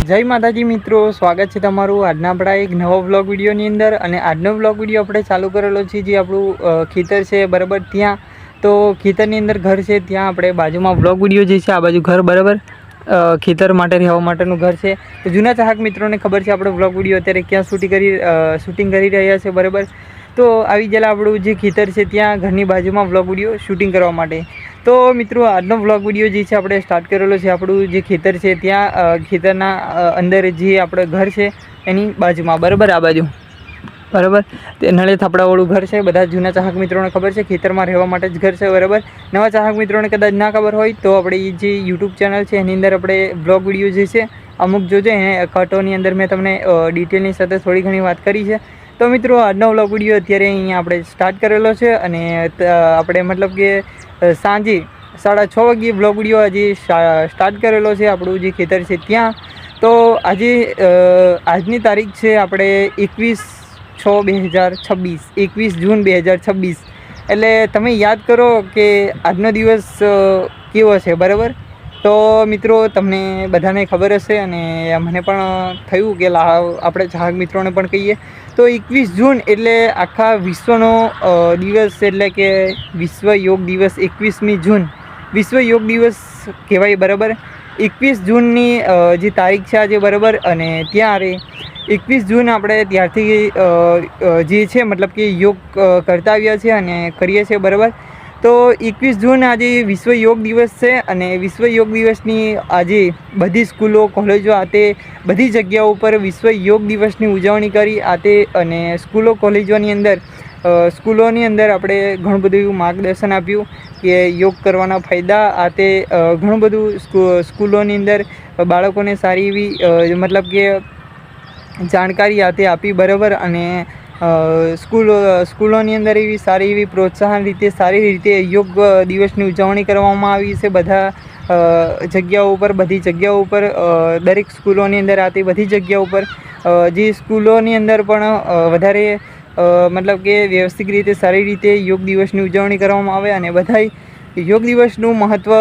જય માતાજી મિત્રો, સ્વાગત છે તમારું આજના આપણા એક નવો વ્લોગ વિડીયોની અંદર। અને આજનો વ્લોગ વિડીયો આપણે ચાલુ કરેલો છે જે આપણું ખેતર છે બરાબર, ત્યાં તો ખેતરની અંદર ઘર છે, ત્યાં આપણે બાજુમાં વ્લોગ વિડીયો જે છે આ બાજુ ઘર બરાબર ખેતર માટે રહેવા માટેનું ઘર છે। તો જૂના ચાહક મિત્રોને ખબર છે આપણે વ્લોગ વિડીયો અત્યારે ક્યાં શૂટિંગ કરી રહ્યા છે બરાબર। તો આવી ગયેલા આપણું જે ખેતર છે ત્યાં ઘરની બાજુમાં વ્લોગ વિડીયો શૂટિંગ કરવા માટે। તો મિત્રો આજનો વ્લોગ વિડીયો જે છે આપણે સ્ટાર્ટ કરેલો છે આપણું જે ખેતર છે ત્યાં ખેતરના અંદર જે આપણે ઘર છે એની બાજુમાં બરાબર, આ બાજુ બરાબર તે નળે થાપડાવાળું ઘર છે। બધા જૂના ચાહક મિત્રોને ખબર છે ખેતરમાં રહેવા માટે જ ઘર છે બરાબર। નવા ચાહક મિત્રોને કદાચ ના ખબર હોય તો આપણી જે યુટ્યુબ ચેનલ છે એની અંદર આપણે વ્લોગ વિડીયો જે છે અમુક જોજો, એને કટોની અંદર મેં તમને ડિટેલની સાથે થોડી ઘણી વાત કરી છે। તો મિત્રો આજનો વ્લોગ વિડીયો અત્યારે અહીંયા આપણે સ્ટાર્ટ કરેલો છે અને આપણે મતલબ કે સાંજે 6:30 વાગ્યે વ્લોગ વિડીયો આજે સ્ટાર્ટ કરેલો છે આપણું જે ખેતર છે ત્યાં। તો આજે આજની તારીખ છે આપણે 21/6/2026, 21 જૂન 2026। એટલે તમે યાદ કરો કે આજનો દિવસ કેવો છે બરાબર। તો મિત્રો તમને બધાને ખબર હશે અને મને પણ થયું કે આપણે ચાહક મિત્રોને પણ કહીએ। તો 21 જૂન એટલે આખા વિશ્વનો દિવસ, એટલે કે વિશ્વ યોગ દિવસ 21મી જૂન વિશ્વ યોગ દિવસ કહેવાય બરાબર। 21 જૂનની જે તારીખ છે આજે બરાબર, અને ત્યારે 21 જૂન આપણે ત્યારથી જે છે મતલબ કે યોગ કરતા આવ્યા છે અને કરીએ છીએ બરાબર। તો 21 જૂન આજે વિશ્વ યોગ દિવસ છે અને વિશ્વ યોગ દિવસની આજે બધી સ્કૂલો કોલેજો આતે બધી જગ્યાઓ ઉપર વિશ્વ યોગ દિવસની ઉજવણી કરી આતે, અને સ્કૂલોની અંદર આપણે ઘણું બધું માર્ગદર્શન આપ્યું કે યોગ કરવાના ફાયદા આતે ઘણું બધું સ્કૂલોની અંદર બાળકોને સારી એવી મતલબ કે જાણકારી આતે આપી બરાબર। અને સ્કૂલોની અંદર એવી સારી એવી પ્રોત્સાહન રીતે સારી રીતે યોગ દિવસની ઉજવણી કરવામાં આવી છે બધા બધી જગ્યાઓ ઉપર દરેક સ્કૂલોની અંદર આતી બધી જગ્યાઓ ઉપર જે સ્કૂલોની અંદર પણ વધારે મતલબ કે વ્યવસ્થિત રીતે સારી રીતે યોગ દિવસની ઉજવણી કરવામાં આવે અને બધાય યોગ દિવસનું મહત્ત્વ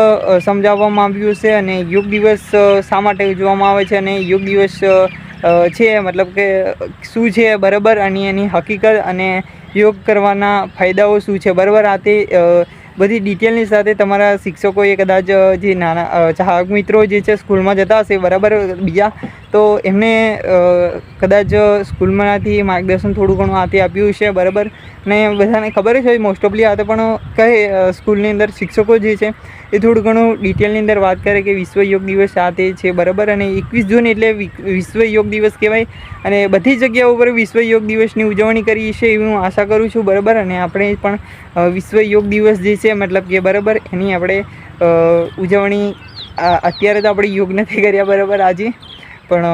સમજાવવામાં આવ્યું છે। અને યોગ દિવસ શા માટે ઉજવવામાં આવે છે અને યોગ દિવસ છે મતલબ કે શું છે બરાબર, અને એની હકીકત અને યોગ કરવાના ફાયદાઓ શું છે બરાબર, આ તે બધી ડિટેલની સાથે તમારા શિક્ષકોએ કદાચ જે નાના ચાહક મિત્રો જે છે સ્કૂલમાં જતા હશે બરાબર બીજા, તો એમને કદાચ સ્કૂલમાંથી માર્ગદર્શન થોડું ઘણું આતે આપ્યું છે બરાબર। ને બધાને ખબર જ હોય મોસ્ટ ઓફલી આતે પણ કહે સ્કૂલની અંદર શિક્ષકો જે છે એ થોડું ઘણું ડિટેલની અંદર વાત કરે કે વિશ્વ યોગ દિવસ આ તે છે બરાબર। અને 21 જૂન એટલે વિશ્વ યોગ દિવસ કહેવાય અને બધી જગ્યાઓ ઉપર વિશ્વ યોગ દિવસની ઉજવણી કરી છે એવી હું આશા કરું છું બરાબર। અને આપણે પણ વિશ્વ યોગ દિવસ જે છે મતલબ કે બરાબર એની આપણે ઉજવણી અત્યારે તો આપણે યોગ નથી કર્યા બરાબર આજે, પણ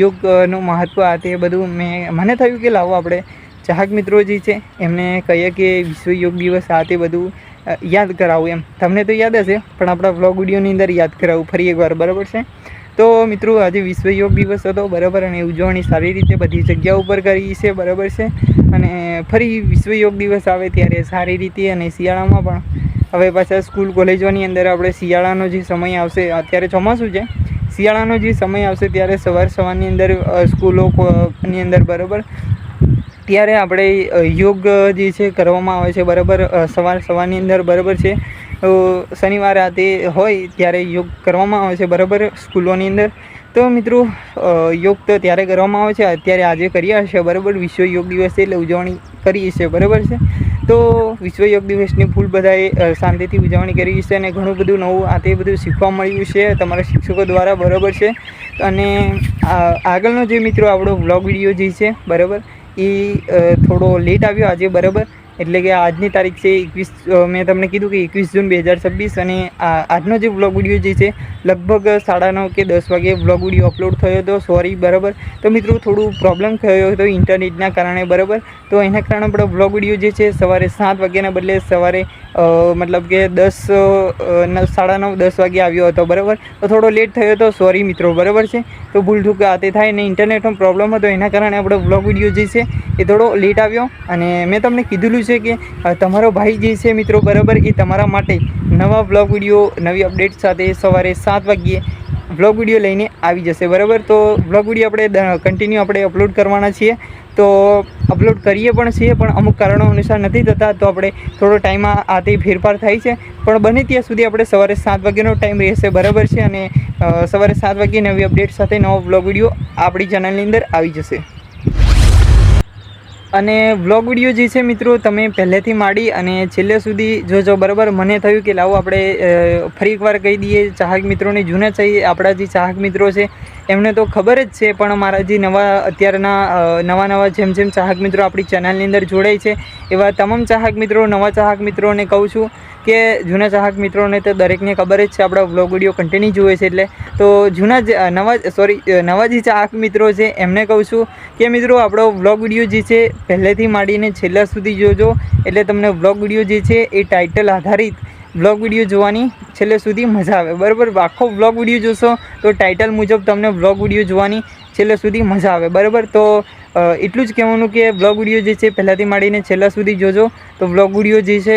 યોગનું મહત્ત્વ આ તે બધું મને થયું કે લાવો આપણે ચાહક મિત્રો જે છે એમને કહીએ કે વિશ્વ યોગ દિવસ આ તે બધું યાદ કરાવું એમ। તમને તો યાદ હશે પણ આપણા વ્લોગ વિડીયોની અંદર યાદ કરાવું ફરી એકવાર બરાબર છે। તો મિત્રો આજે વિશ્વ યોગ દિવસ હતો બરાબર, અને ઉજવણી સારી રીતે બધી જગ્યા ઉપર કરી છે બરાબર છે। અને ફરી વિશ્વ યોગ દિવસ આવે ત્યારે સારી રીતે, અને શિયાળામાં પણ હવે પાછા સ્કૂલ કોલેજોની અંદર આપણે શિયાળાનો જે સમય આવશે, અત્યારે ચોમાસું છે, શિયાળાનો જે સમય આવશે ત્યારે સવારની અંદર સ્કૂલોની અંદર બરાબર ત્યારે આપણે યોગ જે છે કરવામાં આવે છે બરાબર સવારની અંદર બરાબર છે। શનિવારે આ તે હોય ત્યારે યોગ કરવામાં આવે છે બરાબર સ્કૂલોની અંદર। તો મિત્રો યોગ તો ત્યારે કરવામાં આવે છે, અત્યારે આજે કર્યા છે બરાબર વિશ્વ યોગ દિવસ એટલે ઉજવણી કરીએ છીએ બરાબર છે। તો વિશ્વ યોગ દિવસની ફૂલ બધાએ શાંતિથી ઉજવણી કરી છે અને ઘણું બધું નવું આ તે બધું શીખવા મળ્યું છે તમારા શિક્ષકો દ્વારા બરાબર છે। અને આગળનો જે મિત્રો આપણો વ્લોગ વિડીયો જે છે બરાબર એ થોડો લેટ આવ્યો આજે બરાબર, એટલે કે આજની તારીખ છે 21, મેં તમને કીધું કે 21 જૂન 2026, અને આજનો જે વ્લોગ વિડીયો જે છે લગભગ 9:30 કે 10 વાગે વ્લોગ વિડીયો અપલોડ થયો હતો, સોરી બરાબર। તો મિત્રો થોડું પ્રોબ્લેમ થયો હતો ઇન્ટરનેટના કારણે બરાબર, તો એના કારણે આપણો વ્લોગ વિડીયો જે છે સવારે 7 વાગ્યાના બદલે સવારે મતલબ કે 9:30-10 વાગે આવ્યો હતો બરાબર। તો થોડો લેટ થયો હતો, સોરી મિત્રો બરાબર છે। તો ભૂલ ચૂક આતે થાય ને ઇન્ટરનેટનો પ્રોબ્લેમ હતો એના કારણે આપણો વ્લોગ વિડીયો જે છે એ થોડો લેટ આવ્યો। અને મેં તમને કીધેલું છે કે તમારો ભાઈ જે છે મિત્રો બરાબર એ તમારા માટે નવા વ્લોગ વિડીયો નવી અપડેટ સાથે સવારે 7 વાગ્યે વ્લોગ વિડીયો લઈને આવી જશે, બરાબર. તો વ્લોગ વિડીયો આપણે કન્ટિન્યુ આપણે અપલોડ કરવાના છીએ, તો અપલોડ કરીએ પણ છીએ, પણ અમુક કારણો અનુસાર નથી થતા, તો આપણે થોડો ટાઈમમાં આ તે ફેરફાર થાય છે. પણ બને ત્યાં સુધી આપણે સવારે 7 વાગ્યાનો ટાઈમ રહેશે, બરાબર છે. અને સવારે 7 વાગ્યે નવી અપડેટ સાથે નવો વ્લોગ વિડીયો આપણી ચેનલની અંદર આવી જશે. અને વ્લોગ વિડીયો જે છે મિત્રો, તમે પહેલેથી માંડી અને છેલ્લે સુધી જોજો, બરાબર. મને થયું કે લાવો આપણે ફરી એકવાર કહી દઈએ ચાહક મિત્રોને, જૂના ચાહીએ આપણા જે ચાહક મિત્રો છે એમને તો ખબર જ છે, પણ મારા જે અત્યારના નવા જેમ ચાહક મિત્રો આપણી ચેનલની અંદર જોડાય છે, એવા તમામ ચાહક મિત્રો, નવા ચાહક મિત્રોને કહું છું કે જૂના ચાહક મિત્રોને તો દરેકને ખબર જ છે, આપણા વ્લોગ વિડીયો કન્ટિન્યુ જોવે છે. એટલે તો નવા જે ચાહક મિત્રો છે એમને કહું છું કે મિત્રો આપણો વ્લોગ વિડીયો જે છે પહેલેથી માંડીને છેલ્લા સુધી જોજો, એટલે તમને વ્લોગ વિડીયો જે છે એ ટાઇટલ આધારિત વ્લોગ વિડીયો જોવાની છેલ્લે સુધી મજા આવે, બરાબર. આખો વ્લોગ વિડીયો જોશો તો ટાઇટલ મુજબ તમને વ્લોગ વિડીયો જોવાની છેલ્લે સુધી મજા આવે, બરાબર. તો એટલું જ કહેવાનું કે વ્લોગ વિડીયો જે છે પહેલાંથી માંડીને છેલ્લા સુધી જોજો, તો વ્લોગ વિડીયો જે છે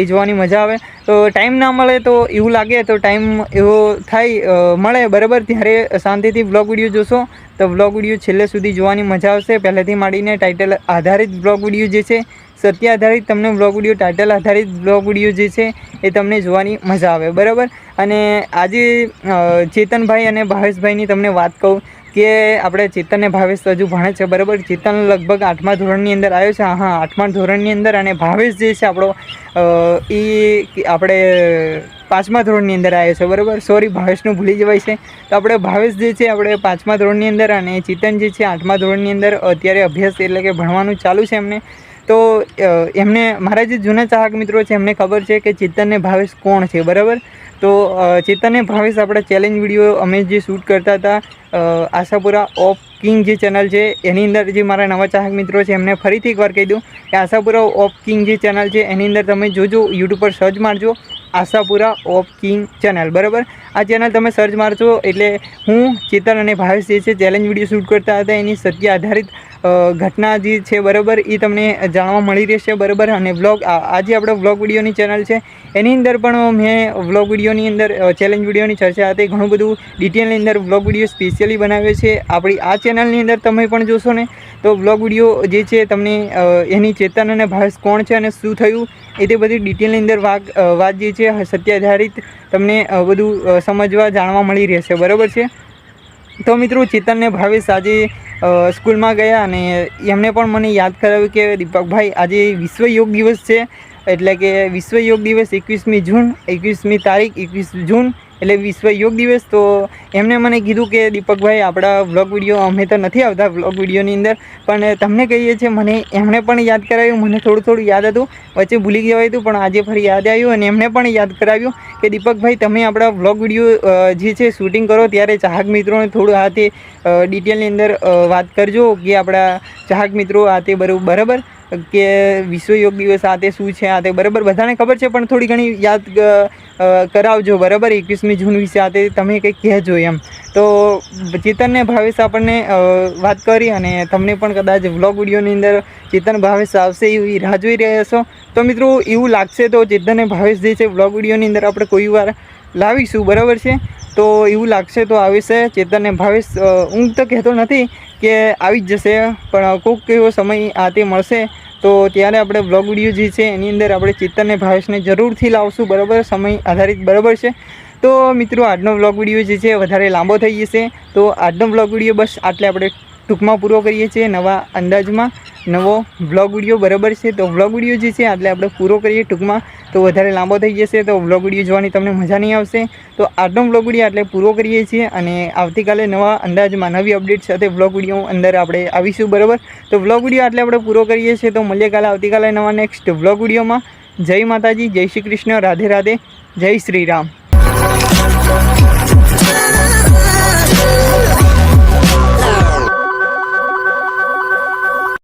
એ જોવાની મજા આવે. તો ટાઈમ ના મળે તો એવું લાગે, તો ટાઈમ એવો થાય મળે, બરાબર, ત્યારે શાંતિથી વ્લોગ વિડીયો જોશો તો વ્લોગ વિડીયો છેલ્લે સુધી જોવાની મજા આવશે. પહેલાંથી માંડીને ટાઇટલ આધારિત વ્લોગ વિડીયો જે છે, સત્ય આધારિત તમને વ્લોગ વિડીયો, ટાઇટલ આધારિત વ્લોગ વિડીયો જે છે એ તમને જોવાની મજા આવે, બરાબર. અને આજે ચેતનભાઈ અને ભાવેશભાઈની તમને વાત કહું કે આપણે ચેતન ને ભાવેશ હજુ ભણે છે, બરાબર. ચેતન લગભગ 8મા ધોરણની અંદર આવ્યો છે, હા 8મા ધોરણની અંદર, અને ભાવેશ જે છે આપણો એ આપણે 5મા ધોરણની અંદર આવ્યો છે, બરાબર. સોરી, ભાવેશનું ભૂલી જવાય છે. તો આપણે ભાવેશ જે છે આપણે 5મા ધોરણની અંદર, અને ચેતન જે છે 8મા ધોરણની અંદર અત્યારે અભ્યાસ એટલે કે ભણવાનું ચાલુ છે એમને. તો એમને મારા જે જૂના ચાહક મિત્રો છે એમને ખબર છે કે ચેતન ને ભાવેશ કોણ છે, બરાબર. તો ચેતન ને ભાવેશ આપણા ચેલેન્જ વિડીયો અમે જે શૂટ કરતા હતા આશાપુરા ઓફ કિંગ જે ચેનલ છે એની અંદર, જે મારા નવા ચાહક મિત્રો છે એમને ફરીથી એકવાર કહી દઉં કે આશાપુરા ઓફ કિંગ જે ચેનલ છે એની અંદર તમે જોજો, યુટ્યુબ પર સર્ચ મારજો આશાપુરા ઓફ કિંગ ચેનલ, બરાબર. આ ચેનલ તમે સર્ચ મારજો એટલે હું, ચેતન અને ભાવેશ જે છે ચેલેન્જ વિડીયો શૂટ કરતા હતા એની સત્ય આધારિત ઘટના જે છે, બરાબર, એ તમને જાણવા મળી રહેશે, બરાબર. અને આજે આપણે વ્લોગ વિડીયોની ચેનલ છે એની અંદર પણ મેં વ્લોગ વિડીયોની અંદર ચેલેન્જ વિડીયોની ચર્ચા હતી, ઘણું બધું ડિટેલની અંદર વ્લોગ વિડીયો સ્પેશિયલી બનાવ્યો છે. આપણી આ ચેનલની અંદર તમે પણ જોશો ને તો વ્લોગ વિડીયો જે છે તમને એની ચેતન અને ભાવેશ કોણ છે અને શું થયું એ તે બધી ડિટેલની અંદર વાત જે છે સત્ય આધારિત તમને બધું સમજવા જાણવા મળી રહેશે, બરાબર છે. તો મિત્રો ચેતન ને ભાવેશ આજે સ્કૂલમાં ગયા અને એમને પણ મને યાદ કરાવ્યું કે દીપકભાઈ આજે વિશ્વ યોગ દિવસ છે, એટલે કે વિશ્વ યોગ દિવસ 21મી જૂન, 21મી તારીખ 21 જૂન એટલે વિશ્વ યોગ દિવસ. તો એમને મને કીધું કે દીપકભાઈ આપણા વ્લોગ વિડીયો અમે તો નથી આવતા વ્લોગ વિડીયોની અંદર, પણ તમને કહીએ છીએ. મને એમણે પણ યાદ કરાવ્યું, મને થોડું યાદ હતું, વચ્ચે ભૂલી ગયું હતું, પણ આજે ફરી યાદ આવ્યું અને એમને પણ યાદ કરાવ્યું કે દીપકભાઈ તમે આપણા વ્લોગ વિડીયો જે છે શૂટિંગ કરો ત્યારે ચાહક મિત્રોને થોડું આ તે ડિટેલની અંદર વાત કરજો કે આપણા ચાહક મિત્રો આ તે બરાબર કે વિશ્વ યોગ દિવસ આ તે શું છે આ તે, બરાબર. બધાને ખબર છે પણ થોડી ઘણી યાદ કરાવજો, બરાબર. 21મી જૂન વિશે આ તે તમે કંઈક કહેજો એમ. તો ચેતનને ભાવેશ આપણને વાત કરી અને તમને પણ કદાચ વ્લોગ વિડીયોની અંદર ચેતન ભાવેશ આવશે એવી રાહ જોઈ રહ્યા છો. તો મિત્રો એવું લાગશે તો ચેતન ભાવેશ જે છે વ્લોગ વિડીયોની અંદર આપણે કોઈ વાર લાવીશું, બરાબર છે. તો એવું લાગશે તો આવે છે ચેતન ને ભાવેશ. હું તો કહેતો નથી કે આવી જ જશે, પણ કોઈક એવો સમય આ તે મળશે તો ત્યારે આપણે વ્લોગ વિડીયો જે છે એની અંદર આપણે ચેતન ને ભાવેશને જરૂરથી લાવશું, બરાબર, સમય આધારિત, બરાબર છે. તો મિત્રો આજનો વ્લોગ વિડીયો જે છે વધારે લાંબો થઈ જશે, તો આજનો વ્લોગ વિડીયો બસ આટલે આપણે ટૂંકમાં પૂરો કરીએ છીએ, નવા અંદાજમાં નવો વ્લોગ વિડીયો, બરાબર છે. તો વ્લોગ વિડીયો જે છે આટલે આપણે પૂરો કરીએ ટૂંકમાં, તો વધારે લાંબો થઈ જશે તો વ્લોગ વિડીયો જોવાની તમને મજા નહીં આવશે. તો આજનો વ્લોગ વિડીયો આટલે પૂરો કરીએ છીએ અને આવતીકાલે નવા અંદાજમાં નવી અપડેટ સાથે વ્લોગ વિડીયો અંદર આપણે આવીશું, બરાબર. તો વ્લોગ વિડીયો આટલે આપણે પૂરો કરીએ છીએ, તો મળીએ કાલે આવતીકાલે નવા નેક્સ્ટ વ્લોગ વિડીયોમાં. જય માતાજી, જય શ્રી કૃષ્ણ, રાધે રાધે, જય શ્રી રામ.